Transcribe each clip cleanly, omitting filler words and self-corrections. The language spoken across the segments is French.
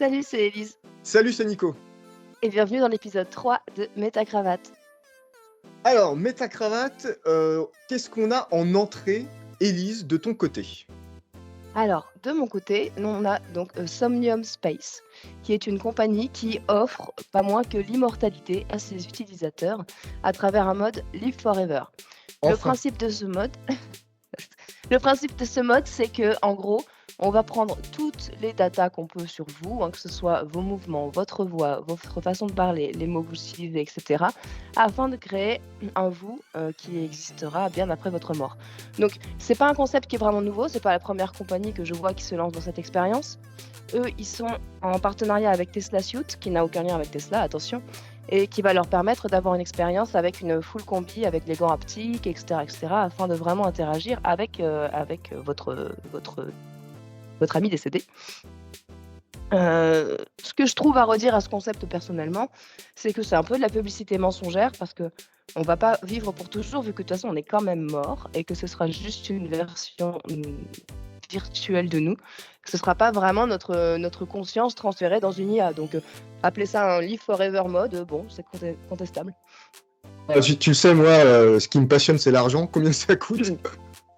Salut, c'est Élise Salut, c'est Nico. et bienvenue dans l'épisode 3 de Métacravate. Alors, Métacravate, qu'est-ce qu'on a en entrée, Élise, de ton côté? Alors, de mon côté, nous on a donc Somnium Space, qui est une compagnie qui offre pas moins que l'immortalité à ses utilisateurs à travers un mode Live Forever. Le Enfin. principe de ce mode, c'est que, en gros, on va prendre toutes les datas qu'on peut sur vous, que ce soit vos mouvements, votre voix, votre façon de parler, les mots que vous utilisez, etc., afin de créer un vous qui existera bien après votre mort. Donc, c'est pas un concept qui est vraiment nouveau, c'est pas la première compagnie que je vois qui se lance dans cette expérience. Eux, ils sont en partenariat avec Tesla Suite, qui n'a aucun lien avec Tesla, attention, et qui va leur permettre d'avoir une expérience avec une full combi, avec les gants haptiques, etc., afin de vraiment interagir avec votre ami décédé. Ce que je trouve à redire à ce concept personnellement, c'est que c'est un peu de la publicité mensongère parce que on va pas vivre pour toujours vu que de toute façon on est quand même mort et que ce sera juste une version virtuelle de nous, que ce sera pas vraiment notre conscience transférée dans une IA. Donc appeler ça un Live Forever mode, bon, c'est contestable. Tu le sais, moi, ce qui me passionne, c'est l'argent. Combien ça coûte?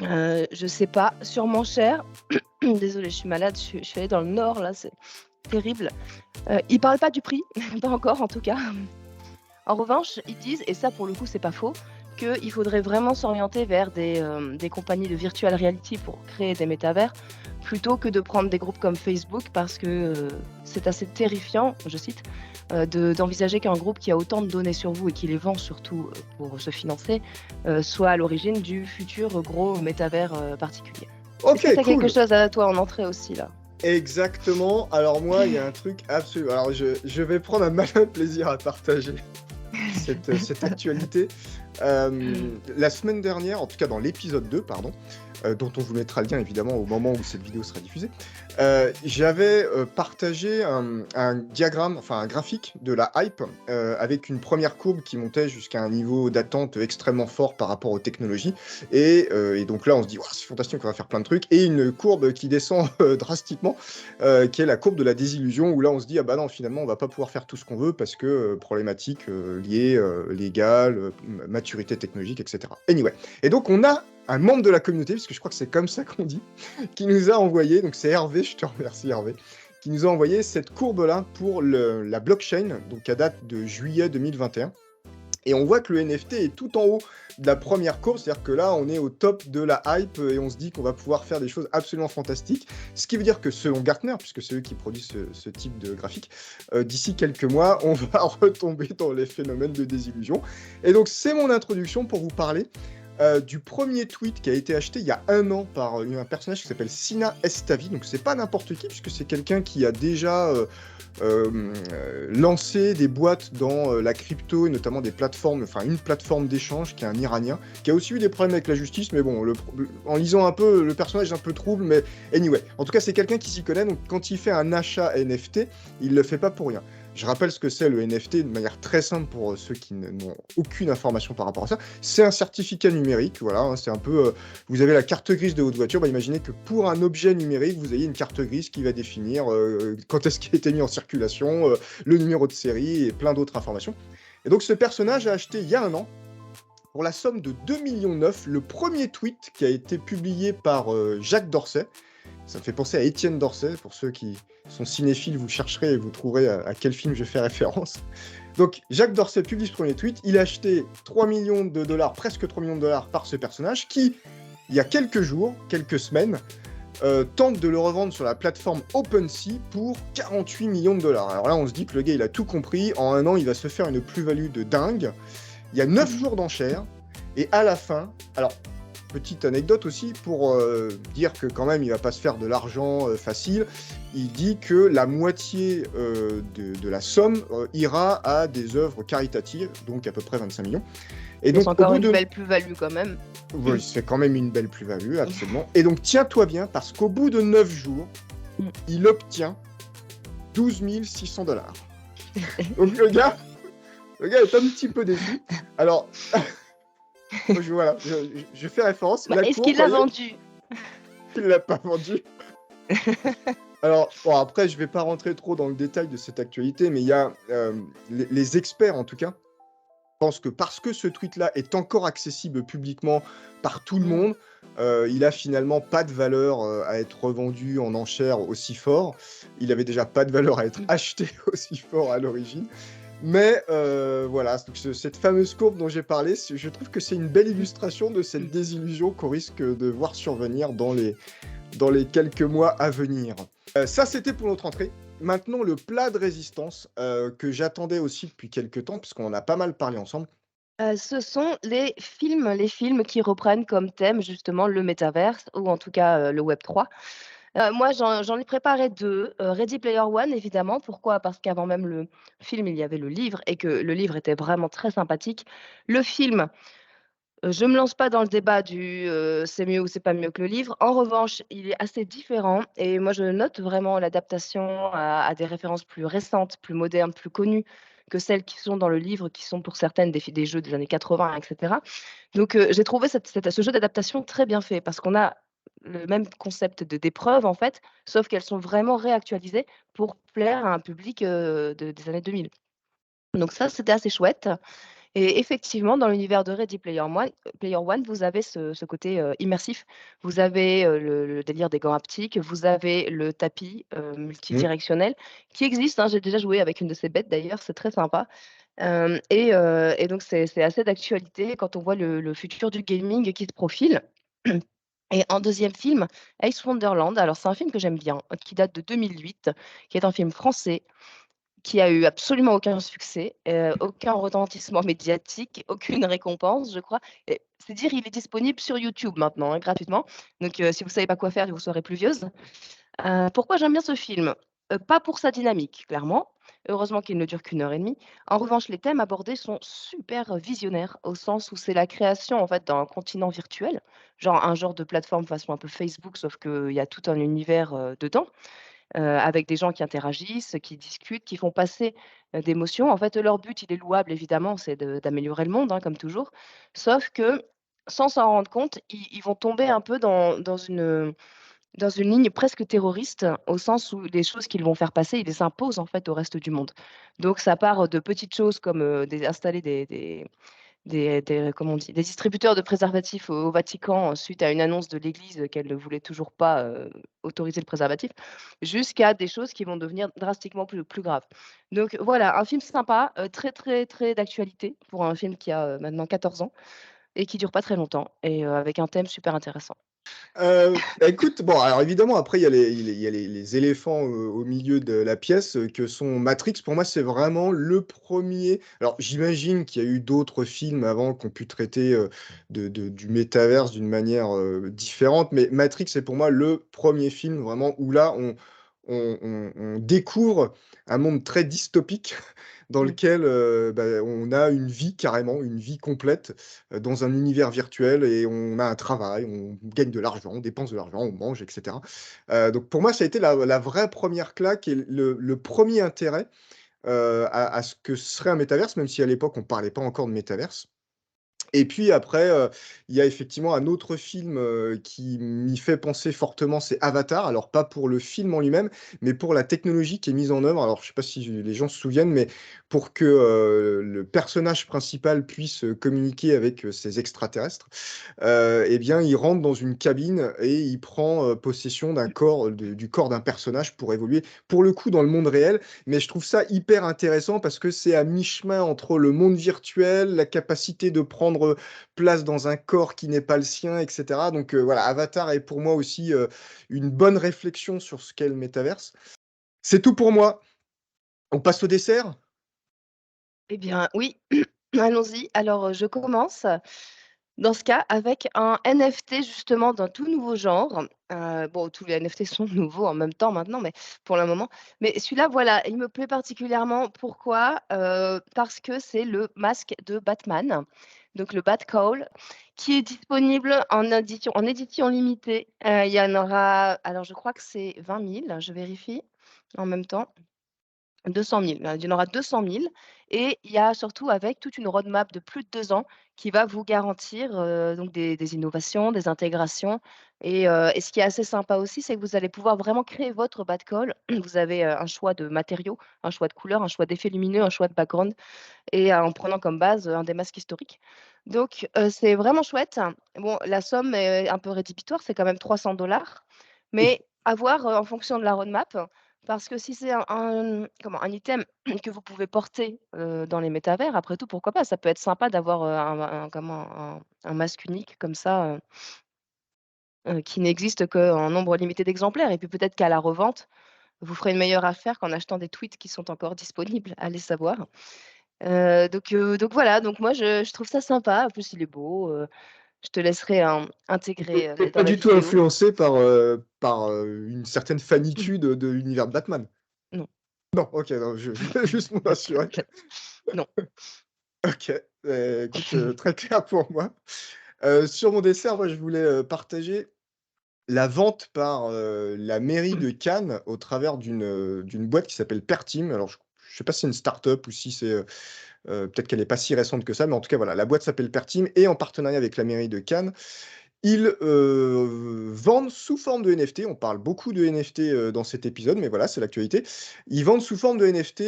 Je sais pas, sûrement cher. Désolée, je suis malade, je suis allée dans le nord là, c'est terrible. Ils parlent pas du prix, pas encore en tout cas. En revanche, ils disent, et ça pour le coup c'est pas faux, qu'il faudrait vraiment s'orienter vers des compagnies de virtual reality pour créer des métavers, plutôt que de prendre des groupes comme Facebook, parce que c'est assez terrifiant, je cite, d'envisager qu'un groupe qui a autant de données sur vous et qui les vend surtout pour se financer, soit à l'origine du futur gros métavers particulier. Ok, Est-ce que tu as cool. quelque chose à toi en entrée aussi là? Exactement. Alors moi, il y a un truc absolu. Alors je vais prendre un malin plaisir à partager cette actualité. La semaine dernière, en tout cas dans l'épisode 2, pardon, dont on vous mettra le lien évidemment au moment où cette vidéo sera diffusée, j'avais partagé un diagramme, enfin un graphique de la hype avec une première courbe qui montait jusqu'à un niveau d'attente extrêmement fort par rapport aux technologies. Et donc là, on se dit, wow, c'est fantastique, on va faire plein de trucs. Et une courbe qui descend drastiquement, qui est la courbe de la désillusion, où là, on se dit, ah bah non, finalement, on va pas pouvoir faire tout ce qu'on veut parce que problématiques liées légales, maturité technologique, etc. Anyway. Et donc, on a un membre de la communauté, parce que je crois que c'est comme ça qu'on dit, qui nous a envoyé, donc c'est Hervé, je te remercie Hervé, qui nous a envoyé cette courbe-là pour la blockchain, donc à date de juillet 2021. Et on voit que le NFT est tout en haut de la première courbe, c'est-à-dire que là, on est au top de la hype et on se dit qu'on va pouvoir faire des choses absolument fantastiques. Ce qui veut dire que selon Gartner, puisque c'est eux qui produisent ce type de graphique, d'ici quelques mois, on va retomber dans les phénomènes de désillusion. Et donc, c'est mon introduction pour vous parler du premier tweet qui a été acheté il y a 1 an par un personnage qui s'appelle Sina Estavi. Donc c'est pas n'importe qui, puisque c'est quelqu'un qui a déjà lancé des boîtes dans la crypto et notamment des plateformes, enfin une plateforme d'échange qui est un Iranien, qui a aussi eu des problèmes avec la justice, mais bon, en lisant un peu, le personnage est un peu trouble, mais anyway. En tout cas, c'est quelqu'un qui s'y connaît, donc quand il fait un achat NFT, il le fait pas pour rien. Je rappelle ce que c'est le NFT de manière très simple pour ceux qui n'ont aucune information par rapport à ça. C'est un certificat numérique, voilà, hein, c'est un peu... vous avez la carte grise de votre voiture, bah, imaginez que pour un objet numérique, vous ayez une carte grise qui va définir quand est-ce qu'il a été mis en circulation, le numéro de série et plein d'autres informations. Et donc ce personnage a acheté il y a 1 an, pour la somme de 2,9 millions, le premier tweet qui a été publié par Jacques Dorsey. Ça me fait penser à Étienne Dorsey, pour ceux qui sont cinéphiles, vous chercherez et vous trouverez à quel film je fais référence. Donc Jacques Dorsey publie ce premier tweet, il a acheté 3 millions de dollars, presque 3 millions de dollars par ce personnage, qui, il y a quelques jours, quelques semaines, tente de le revendre sur la plateforme OpenSea pour 48 millions de dollars. Alors là, on se dit que le gars, il a tout compris, en 1 an, il va se faire une plus-value de dingue. Il y a 9 jours d'enchères, et à la fin, alors... Petite anecdote aussi pour dire que quand même il va pas se faire de l'argent facile. Il dit que la moitié de la somme ira à des œuvres caritatives, donc à peu près 25 millions. Et donc, c'est encore une belle plus-value quand même. Oui, c'est quand même une belle plus-value, absolument. Et donc tiens-toi bien, parce qu'au bout de 9 jours, il obtient 12 600 $. Donc le gars est un petit peu déçu. Alors... voilà, je fais référence. Est-ce qu'il l'a vendu? Il l'a pas vendu. Alors, bon, après, je vais pas rentrer trop dans le détail de cette actualité, mais il y a, les experts, en tout cas, pense que parce que ce tweet-là est encore accessible publiquement par tout le Mmh. monde, il a finalement pas de valeur, à être revendu en enchères aussi fort. Il avait déjà pas de valeur à être Mmh. acheté aussi fort à l'origine. Mais voilà, donc cette fameuse courbe dont j'ai parlé, je trouve que c'est une belle Mmh. illustration de cette Mmh. désillusion qu'on risque de voir survenir dans les quelques mois à venir. Ça, c'était pour notre entrée. Maintenant, le plat de résistance, que j'attendais aussi depuis quelques temps, puisqu'on en a pas mal parlé ensemble. Ce sont les films qui reprennent comme thème justement le métaverse ou en tout cas, le web 3. Moi j'en ai préparé 2. Ready Player One évidemment. Pourquoi? Parce qu'avant même le film, il y avait le livre et que le livre était vraiment très sympathique. Le film, je me lance pas dans le débat c'est mieux ou c'est pas mieux que le livre. En revanche, il est assez différent et moi je note vraiment l'adaptation à des références plus récentes, plus modernes, plus connues que celles qui sont dans le livre, qui sont pour certaines des jeux des années 80 et cetera. Donc j'ai trouvé ce jeu d'adaptation très bien fait parce qu'on a le même concept d'épreuves en fait, sauf qu'elles sont vraiment réactualisées pour plaire à un public, des années 2000. Donc ça, c'était assez chouette. Et effectivement, dans l'univers de Ready Player One, vous avez ce côté, immersif. Vous avez, le délire des gants haptiques, vous avez le tapis, Mmh. multidirectionnel qui existe, hein. J'ai déjà joué avec une de ces bêtes d'ailleurs, c'est très sympa. Et donc c'est assez d'actualité quand on voit le futur du gaming qui se profile. Et en deuxième film, Ace Wonderland. Alors c'est un film que j'aime bien, qui date de 2008, qui est un film français qui a eu absolument aucun succès, aucun retentissement médiatique, aucune récompense, je crois et c'est dire, il est disponible sur YouTube maintenant, hein, gratuitement. Donc si vous savez pas quoi faire et vous serez pluvieuse. Pourquoi j'aime bien ce film? Pas pour sa dynamique, clairement. Heureusement qu'il ne dure qu'1 heure et demie. En revanche, les thèmes abordés sont super visionnaires, au sens où c'est la création, en fait, d'un continent virtuel, genre de plateforme façon un peu Facebook, sauf qu'il y a tout un univers, dedans. Avec des gens qui interagissent, qui discutent, qui font passer, des motions. En fait, leur but, il est louable évidemment, c'est d'améliorer le monde, hein, comme toujours. Sauf que, sans s'en rendre compte, ils vont tomber un peu dans une ligne presque terroriste, au sens où les choses qu'ils vont faire passer, ils les imposent en fait au reste du monde. Donc ça part de petites choses comme, installer des comment on dit? Des distributeurs de préservatifs au Vatican, suite à une annonce de l'Église, qu'elle ne voulait toujours pas, autoriser le préservatif, jusqu'à des choses qui vont devenir drastiquement plus graves. Donc voilà, un film sympa, très, très, très d'actualité pour un film qui a, maintenant 14 ans et qui dure pas très longtemps et avec un thème super intéressant. Bah, écoute, bon, alors évidemment, après, il y a les éléphants, au milieu de la pièce, que sont Matrix. Pour moi, c'est vraiment le premier. Alors, j'imagine qu'il y a eu d'autres films avant qui ont pu traiter, du métaverse d'une manière, différente, mais Matrix, c'est pour moi le premier film vraiment où là, on découvre un monde très dystopique dans Mmh. lequel, bah, on a une vie carrément, une vie complète, dans un univers virtuel et on a un travail, on gagne de l'argent, on dépense de l'argent, on mange et cetera. Donc pour moi, ça a été la vraie première claque et le 1er intérêt, à ce que serait un métaverse, même si à l'époque on parlait pas encore de métaverse. Et puis après, il y a effectivement un autre film, qui m'y fait penser fortement, c'est Avatar. Alors pas pour le film en lui-même, mais pour la technologie qui est mise en œuvre. Alors je sais pas si les gens se souviennent, mais pour que, le personnage principal puisse, communiquer avec, ces extraterrestres, et bien il rentre dans une cabine et il prend, possession d'un corps, du corps d'un personnage pour évoluer, pour le coup dans le monde réel. Mais je trouve ça hyper intéressant parce que c'est à mi-chemin entre le monde virtuel, la capacité de prendre, place dans un corps qui n'est pas le sien et cetera. Donc, voilà, Avatar est pour moi aussi, une bonne réflexion sur ce qu'est le métaverse. C'est tout pour moi. On passe au dessert? Eh bien oui, allons-y. Alors, je commence. Dans ce cas, avec un NFT justement d'un tout nouveau genre, bon tous les NFT sont nouveaux en même temps maintenant, mais pour le moment. Mais celui-là, voilà, il me plaît particulièrement. Pourquoi? Parce que c'est le masque de Batman, donc le Batcall, qui est disponible en édition limitée. Il y en aura alors je crois que c'est 20 000, je vérifie en même temps. 200 000, il y en aura 200 000 et il y a surtout avec toute une roadmap de plus de 2 ans qui va vous garantir, donc des innovations, des intégrations et ce qui est assez sympa aussi, c'est que vous allez pouvoir vraiment créer votre bas de colle. Vous avez, un choix de matériaux, un choix de couleurs, un choix d'effets lumineux, un choix de background et en prenant comme base, un des masques historiques. Donc c'est vraiment chouette. Bon, la somme est un peu rédhibitoire, c'est quand même 300 Oui. mais à voir, en fonction de la roadmap. Parce que si c'est un item que vous pouvez porter, dans les métavers, après tout, pourquoi pas? Ça peut être sympa d'avoir, un masque unique comme ça, qui n'existe qu'en nombre limité d'exemplaires et puis peut-être qu'à la revente, vous ferez une meilleure affaire qu'en achetant des tweets qui sont encore disponibles, allez savoir. Donc voilà, donc moi je trouve ça sympa. En plus, il est beau, je te laisserai intégrer, Tu dans pas la du tout vidéo. influencé par une certaine fanitude de l'univers de Batman? Non, Non, OK, non, je voulais juste m'en assurer. non. OK, écoute, très clair pour moi. Sur mon dessert, moi, je voulais, partager la vente par, la mairie de Cannes au travers d'une boîte qui s'appelle Pertim. Alors je sais pas si c'est une start-up ou si c'est, peut-être qu'elle est pas si récente que ça, mais en tout cas, voilà, la boîte s'appelle Pertim et en partenariat avec la mairie de Cannes, ils, vendent sous forme de NFT. On parle beaucoup de NFT, dans cet épisode, mais voilà, c'est l'actualité. Ils vendent sous forme de NFT,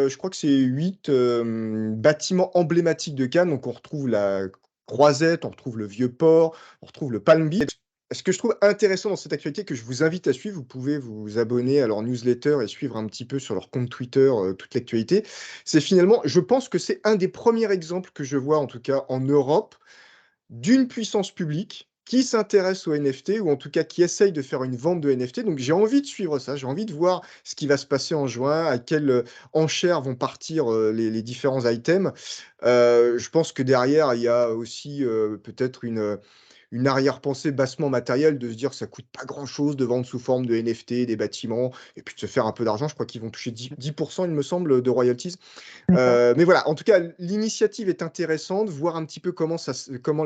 je crois que c'est 8 bâtiments emblématiques de Cannes. Donc on retrouve la Croisette, on retrouve le Vieux Port, on retrouve le Palm Beach. Ce que je trouve intéressant dans cette actualité, que je vous invite à suivre, vous pouvez vous abonner à leur newsletter et suivre un petit peu sur leur compte Twitter, toute l'actualité. C'est finalement, je pense que c'est un des premiers exemples que je vois, en tout cas en Europe, d'une puissance publique qui s'intéresse aux NFT ou en tout cas qui essaye de faire une vente de NFT. Donc j'ai envie de suivre ça, j'ai envie de voir ce qui va se passer en juin, à quelle, enchère vont partir, les différents items. Je pense que derrière, il y a aussi, peut-être une arrière-pensée bassement matérielle de se dire: «Ça coûte pas grand-chose de vendre sous forme de NFT des bâtiments» et puis de se faire un peu d'argent. Je crois qu'ils vont toucher 10 il me semble, de royalties. D'accord. Mais voilà, en tout cas, l'initiative est intéressante, voir un petit peu comment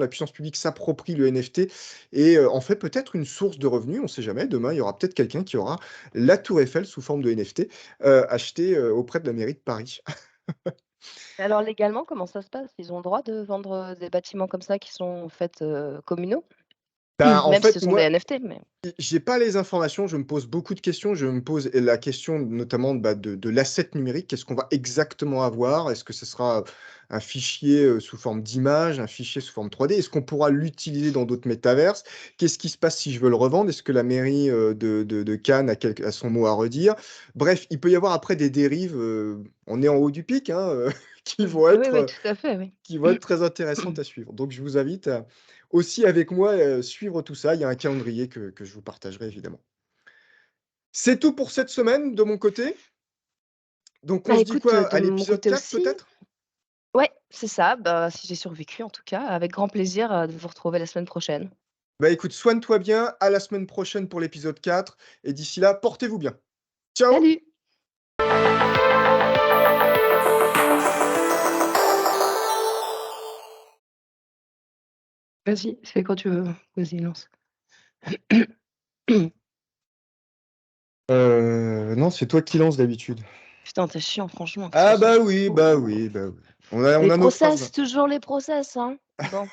la puissance publique s'approprie le NFT et en fait peut-être une source de revenus, on sait jamais. Demain, il y aura peut-être quelqu'un qui aura la tour Eiffel sous forme de NFT, achetée, auprès de la mairie de Paris. Et alors légalement, comment ça se passe? Ils ont le droit de vendre, des bâtiments comme ça qui sont en fait, communaux? Ben, en Même si ce fait, sont des moi, NFT, mais j'ai pas les informations, je me pose beaucoup de questions. Je me pose la question notamment, bah, de l'asset numérique. Qu'est-ce qu'on va exactement avoir? Est-ce que ce sera un fichier, sous forme d'image, un fichier sous forme 3D? Est-ce qu'on pourra l'utiliser dans d'autres métaverses? Qu'est-ce qui se passe si je veux le revendre? Est-ce que la mairie, de Cannes a son mot à redire? Bref, il peut y avoir après des dérives, on est en haut du pic, hein, qui vont oui, oui, être, tout à fait, oui. qui vont être très intéressantes à suivre. Donc je vous invite à aussi avec moi, suivre tout ça. Il y a un calendrier que je vous partagerai évidemment. C'est tout pour cette semaine de mon côté. Donc on Bah, se dit écoute, quoi? de À mon l'épisode côté 4 aussi. peut-être? Ouais, c'est ça, bah, si j'ai survécu en tout cas, avec grand plaisir, de vous retrouver la semaine prochaine. Bah écoute, soigne-toi bien, à la semaine prochaine pour l'épisode 4 et d'ici là, portez-vous bien. Ciao! Salut! Vas-y, fais quand tu veux. Vas-y, lance. Non, c'est toi qui lances d'habitude. Putain, tu chiant franchement, qu'est-ce que Ah c'est bah chiant. oui, bah Oh. oui, bah oui. On a Les nos phrases. process, toujours les process, hein. Bon.